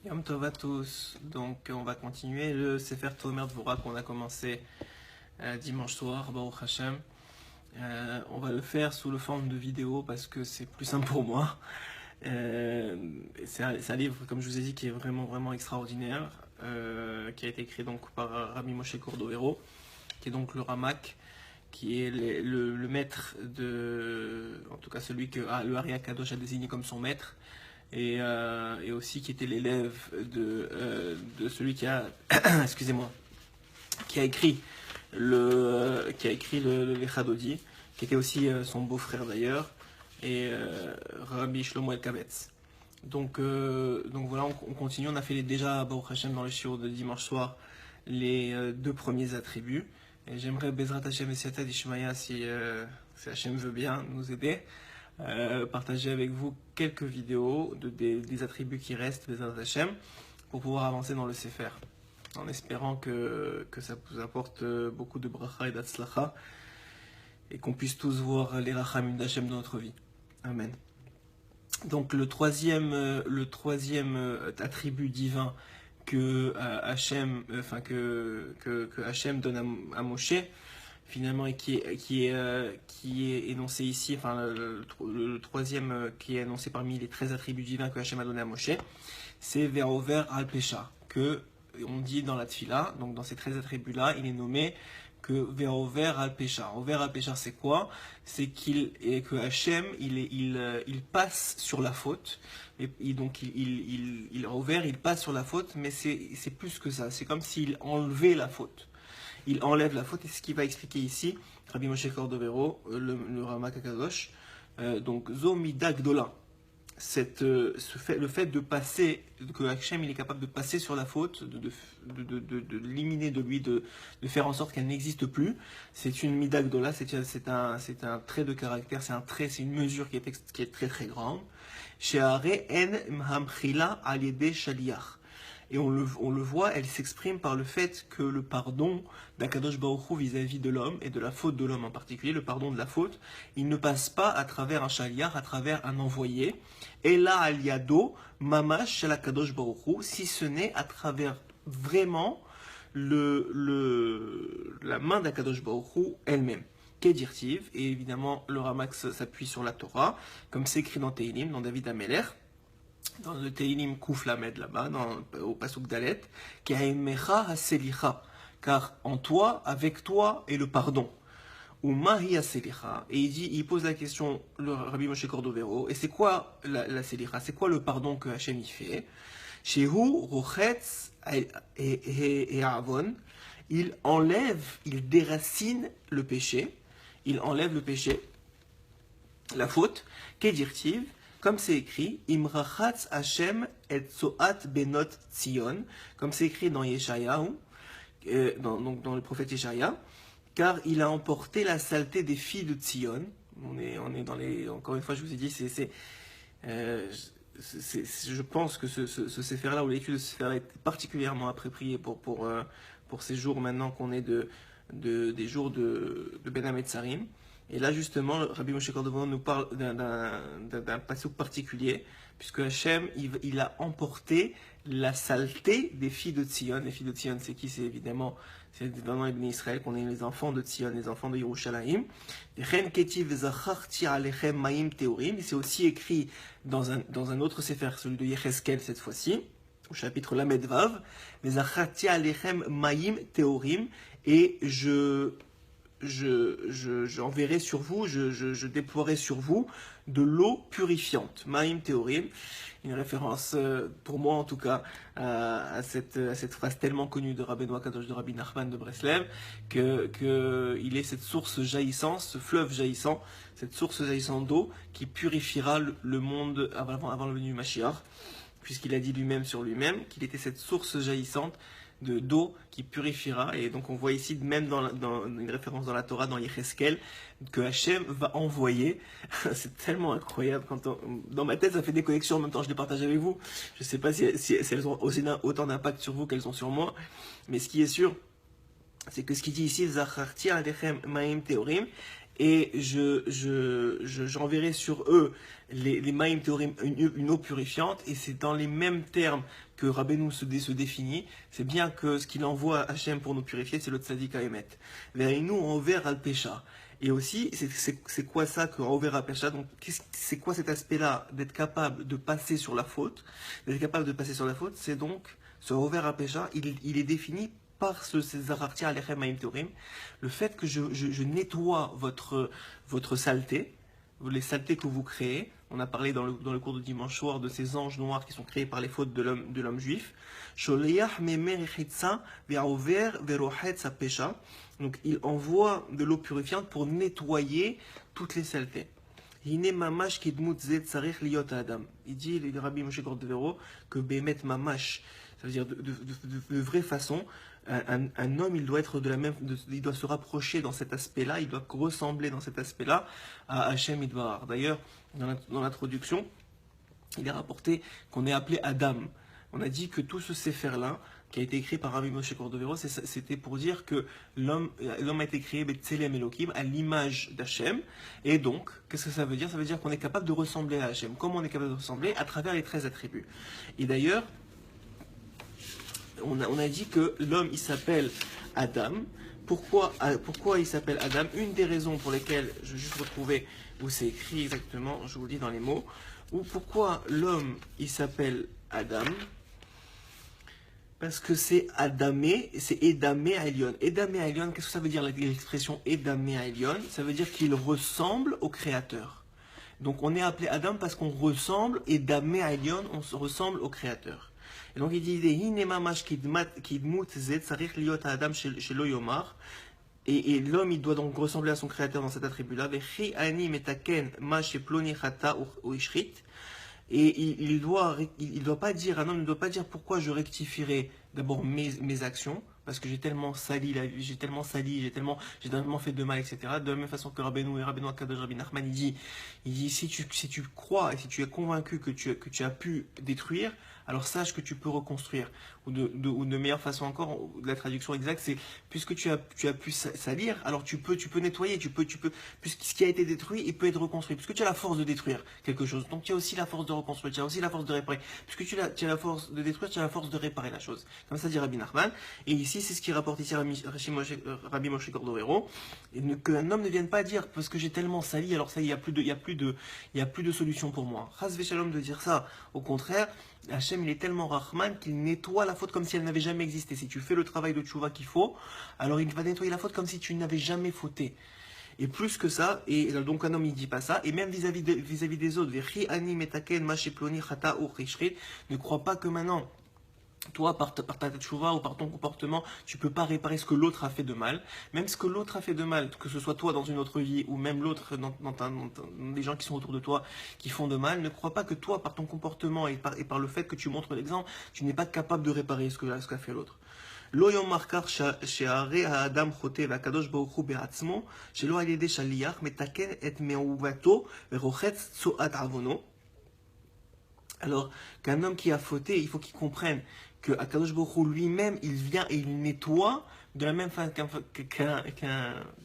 Yom Tov à tous. Donc on va continuer le Sefer Tomer Dvorah qu'on a commencé dimanche soir, Baruch Hashem. On va le faire sous le forme de vidéo parce que c'est plus simple pour moi. C'est un livre, comme je vous ai dit, qui est vraiment extraordinaire, qui a été écrit donc par Rabbi Moshe Cordovero, qui est donc le Ramak, qui est le maître en tout cas celui que le Ari Akadosh a désigné comme son maître, et aussi qui était l'élève de celui qui a, excusez-moi, qui a écrit le Lechadodi, qui était aussi son beau-frère d'ailleurs, et Rabbi Shlomo El-Kavetz. Donc voilà, on continue. On a fait déjà à Baruch Hashem dans le shiur de dimanche soir les deux premiers attributs. Et j'aimerais Bezrat Hashem et Siata d'Ishmaïa, si Hashem veut bien nous aider, partager avec vous quelques vidéos des attributs qui restent, Bezrat Hashem, pour pouvoir avancer dans le Sefer, en espérant que ça vous apporte beaucoup de bracha et d'atzlacha, et qu'on puisse tous voir les rachamim d'Hashem dans notre vie. Amen. Donc le troisième attribut divin que Hachem, que Hachem donne à Moshe, finalement, et qui est énoncé ici, enfin le troisième qui est énoncé parmi les 13 attributs divins que Hachem a donné à Moshe, c'est Verover al Pesha, que on dit dans la Tfila. Donc dans ces 13 attributs-là, il est nommé que Verover al Pesha. Over al Pesha, c'est quoi? C'est que Hachem, il passe sur la faute. Et donc il passe sur la faute, mais c'est plus que ça. C'est comme s'il enlevait la faute. Il enlève la faute, et c'est ce qu'il va expliquer ici, Rabbi Moshe Cordovero, le Ramak Akadosh. Donc Zo Mida Gdola. Le fait de passer, que Hachem il est capable de passer sur la faute, de l'éliminer de lui, de faire en sorte qu'elle n'existe plus, c'est une midah gdola, c'est un trait de caractère, c'est une mesure qui est très grande. She'are en mhamchila al yedei shaliach. Et on le voit, elle s'exprime par le fait que le pardon d'Akadosh Baruch Hu vis-à-vis de l'homme, et de la faute de l'homme en particulier, le pardon de la faute, il ne passe pas à travers un shaliach, à travers un envoyé, et là al yado, mamash shel Akadosh Baruch Hu, si ce n'est à travers vraiment la main d'Akadosh Baruch Hu elle-même. Kedirtiv, et évidemment le Ramak s'appuie sur la Torah, comme c'est écrit dans Teilim, dans David Ameler, dans le Teilim Kouf Lamed là-bas, au Pasuk Dalet, Ka'emecha haselicha, car en toi, avec toi, est le pardon. Ou mahi haselicha, et il pose la question, le Rabbi Moshe Cordovero, et c'est quoi la selicha? C'est quoi le pardon que Hachem y fait? Shehu rochetz et avon, il enlève, il déracine le péché, il enlève le péché, la faute, Kedirtiv, comme c'est écrit, Imrachatz Hashem et Tzoat Benot Tzion, comme c'est écrit dans Yeshayahu, dans le prophète Yeshaya, car il a emporté la saleté des filles de Tzion. On est dans les. Encore une fois, je vous ai dit, je pense que ce Sefer-là, ou l'étude de ce Sefer-là, est particulièrement approprié pour ces jours maintenant qu'on est des jours de Ben Hametzarim. Et là, justement, Rabbi Moshe Cordovero nous parle d'un passouk particulier, puisque Hachem, il a emporté la saleté des filles de Tzion. Les filles de Tzion, c'est qui? C'est évidemment les bénis Israël, qu'on est les enfants de Tzion, les enfants de Yerushalayim. Et c'est aussi écrit dans un autre sefer, celui de Yecheskel cette fois-ci, au chapitre Lamed Vav, et j'enverrai sur vous, je déploierai sur vous de l'eau purifiante. Maïm Théorim, une référence, pour moi en tout cas, à cette phrase tellement connue de Rabbeinu Akadosh, de Rabbi Nachman de Breslev, qu'il est cette source jaillissante, ce fleuve jaillissant, cette source jaillissante d'eau qui purifiera le monde avant le venue du Mashiach, puisqu'il a dit lui-même sur lui-même qu'il était cette source jaillissante d'eau qui purifiera. Et donc on voit ici, même dans une référence dans la Torah, dans Yecheskel, que Hachem va envoyer. C'est tellement incroyable. Dans ma tête, ça fait des connexions, en même temps je les partage avec vous. Je ne sais pas si elles ont autant d'impact sur vous qu'elles ont sur moi, mais ce qui est sûr, c'est que ce qu'il dit ici, Zacharti alechem maim teorim, et j'enverrai sur eux les Maïm Théorim, une eau purifiante, et c'est dans les mêmes termes que Rabbeinu se définit. C'est bien que ce qu'il envoie à Hachem pour nous purifier, c'est le Tzadik Haemet. Ve'ainu envers al Pesha. Et aussi, c'est quoi ça que envers al Pesha? Donc, c'est quoi cet aspect-là d'être capable de passer sur la faute? D'être capable de passer sur la faute, c'est donc ce envers al Pesha, il est défini par ce Zarartia Alechem Maïm Théorim, le fait que je nettoie votre saleté, les saletés que vous créez. On a parlé dans le cours de dimanche soir de ces anges noirs qui sont créés par les fautes de l'homme juif. Donc il envoie de l'eau purifiante pour nettoyer toutes les saletés. Il dit, le Rabbi Moshe Cordovero, que Behemet Mamash, ça veut dire de vraie façon, un homme, il doit être il doit se rapprocher dans cet aspect-là, il doit ressembler dans cet aspect-là à Hachem Idvar. D'ailleurs, dans l'introduction, il est rapporté qu'on est appelé Adam. On a dit que tout ce sefer-là, qui a été écrit par Rabbi Moshe Cordovero, c'était pour dire que l'homme a été créé Betzelem Elohim, à l'image d'Hachem. Et donc, qu'est-ce que ça veut dire? Ça veut dire qu'on est capable de ressembler à Hachem. Comment on est capable de ressembler? À travers les 13 attributs. Et d'ailleurs, on a dit que l'homme, il s'appelle Adam. Pourquoi il s'appelle Adam? Une des raisons pour lesquelles, je vais juste retrouver où c'est écrit exactement, je vous le dis dans les mots, ou pourquoi l'homme, il s'appelle Adam? Parce que c'est Adamé, c'est Edamé Aelion. Edamé Aelion, qu'est-ce que ça veut dire l'expression Edamé Aelion? Ça veut dire qu'il ressemble au Créateur. Donc on est appelé Adam parce qu'on ressemble, Edamé Aelion, on se ressemble au Créateur. Et donc il dit et l'homme il doit donc ressembler à son créateur dans cet attribut-là. Et il doit pas dire, un homme ne doit pas dire pourquoi je rectifierai d'abord mes actions, parce que j'ai tellement sali, j'ai tellement fait de mal, etc. De la même façon que Rabbeinu Akadosh Rabbi Nachman, il dit si tu crois et si tu es convaincu que tu as pu détruire, alors sache que tu peux reconstruire. Ou de meilleure façon encore, la traduction exacte, c'est puisque tu as pu salir, alors tu peux nettoyer, puisque ce qui a été détruit, il peut être reconstruit. Puisque tu as la force de détruire quelque chose, donc tu as aussi la force de reconstruire, tu as aussi la force de réparer. Puisque tu as la force de détruire, tu as la force de réparer la chose. Comme ça dit Rabbi Nachman. Et ici, c'est ce qui rapporte ici Rabbi Moshe Cordovero, qu'un homme ne vienne pas dire parce que j'ai tellement sali, alors ça, il y a plus de solution pour moi. Chas v'shalom de dire ça. Au contraire, Hachem, il est tellement Rahman qu'il nettoie la faute comme si elle n'avait jamais existé. Si tu fais le travail de tchouva qu'il faut, alors il va nettoyer la faute comme si tu n'avais jamais fauté. Et plus que ça, et donc un homme il dit pas ça, et même vis-à-vis des autres, ne crois pas que maintenant, toi, par ta tchouva ou par ton comportement, tu peux pas réparer ce que l'autre a fait de mal. Même ce que l'autre a fait de mal, que ce soit toi dans une autre vie, ou même l'autre dans les gens qui sont autour de toi qui font de mal, ne crois pas que toi, par ton comportement et par le fait que tu montres l'exemple, tu n'es pas capable de réparer ce qu'a fait l'autre. לא יאמר כך שהרי האדם חוטא והקדוש ברוך הוא בעצמו שלא על ידי שליח מתקן את מעוותו ורוחץ צואת עוונו. Alors qu'un homme qui a fauté, il faut qu'il comprenne que Akadosh Baruch Hu lui-même, il vient et il nettoie de la même façon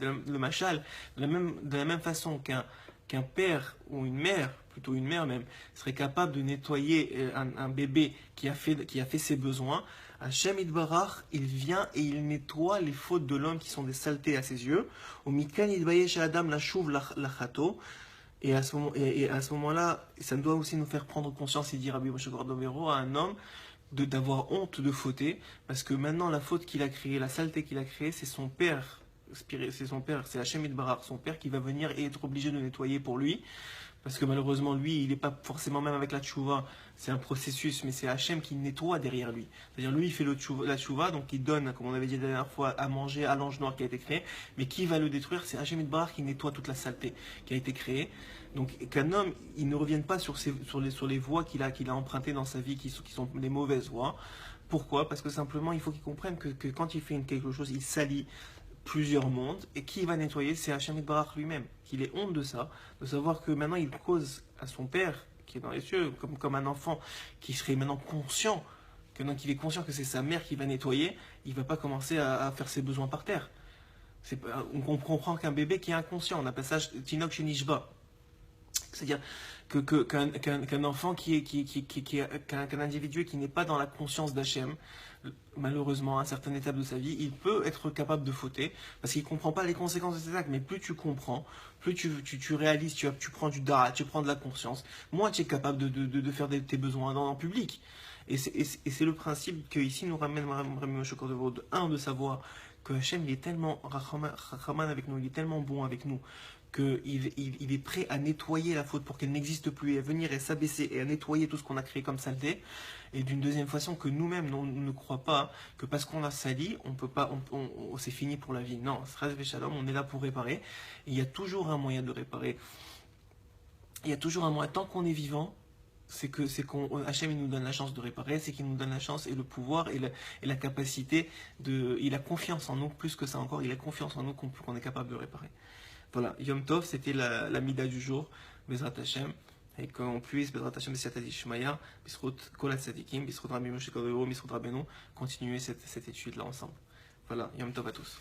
le machal, de la même façon qu'un père ou une mère, plutôt une mère même, serait capable de nettoyer un bébé qui a fait ses besoins. Hachem Idbarach, il vient et il nettoie les fautes de l'homme qui sont des saletés à ses yeux. Au Mikan Idbayesh Adam la chouv lachato. Et à ce moment-là, ça doit aussi nous faire prendre conscience, il dit Rabbi Moshe Cordovero, à un homme d'avoir honte de fauter, parce que maintenant la faute qu'il a créée, la saleté qu'il a créée, c'est son père, c'est Hachem Idbarach, son père qui va venir et être obligé de nettoyer pour lui. Parce que malheureusement, lui, il n'est pas forcément même avec la tchouva, c'est un processus, mais c'est Hachem qui nettoie derrière lui. C'est-à-dire, lui, il fait la tchouva, donc il donne, comme on avait dit la dernière fois, à manger à l'ange noir qui a été créé, mais qui va le détruire? C'est Hachem Idbarach qui nettoie toute la saleté qui a été créée. Donc, qu'un homme, il ne revienne pas sur les voies qu'il a empruntées dans sa vie, qui sont les mauvaises voies. Pourquoi? Parce que simplement, il faut qu'il comprenne que quand il fait quelque chose, il salit plusieurs mondes, et qui va nettoyer? C'est Hachem Idbarach lui-même, qu'il ait honte de ça, de savoir que maintenant il cause à son père, qui est dans les cieux, comme un enfant, qui serait maintenant conscient, qu'il est conscient que c'est sa mère qui va nettoyer, il ne va pas commencer à faire ses besoins par terre. On comprend qu'un bébé qui est inconscient, on appelle ça Tinok Shenishba. C'est-à-dire qu'un enfant qu'un individu qui n'est pas dans la conscience d'Hachem, malheureusement, à une certaine étape de sa vie, il peut être capable de fauter, parce qu'il ne comprend pas les conséquences de ses actes. Mais plus tu comprends, plus tu réalises, tu prends du dara, tu prends de la conscience, moins tu es capable de faire tes besoins en public. Et c'est le principe que ici nous ramène Rabbi Moshe Cordovero, de savoir que Hachem il est tellement Rachaman avec nous, il est tellement bon avec nous, qu'il est prêt à nettoyer la faute pour qu'elle n'existe plus, et à venir et s'abaisser et à nettoyer tout ce qu'on a créé comme saleté. Et d'une deuxième façon, que nous-mêmes, on ne croit pas que parce qu'on a sali, on peut pas, c'est fini pour la vie. Non, on est là pour réparer. Et il y a toujours un moyen de réparer. Il y a toujours un moyen, tant qu'on est vivant, Hachem il nous donne la chance de réparer, c'est qu'il nous donne la chance et le pouvoir et la capacité il a confiance en nous, plus que ça encore, il a confiance en nous qu'on est capable de réparer. Voilà, Yom Tov, c'était la Mida du jour, Bezrat Hashem, et qu'on puisse, Bezrat Hashem, Besiat Shmaya, Bisrut Kolat Sadikim, Bisrut Rabbi Moshe Cordovero, Bisrut Rabbeinu, continuer cette étude-là ensemble. Voilà, Yom Tov à tous.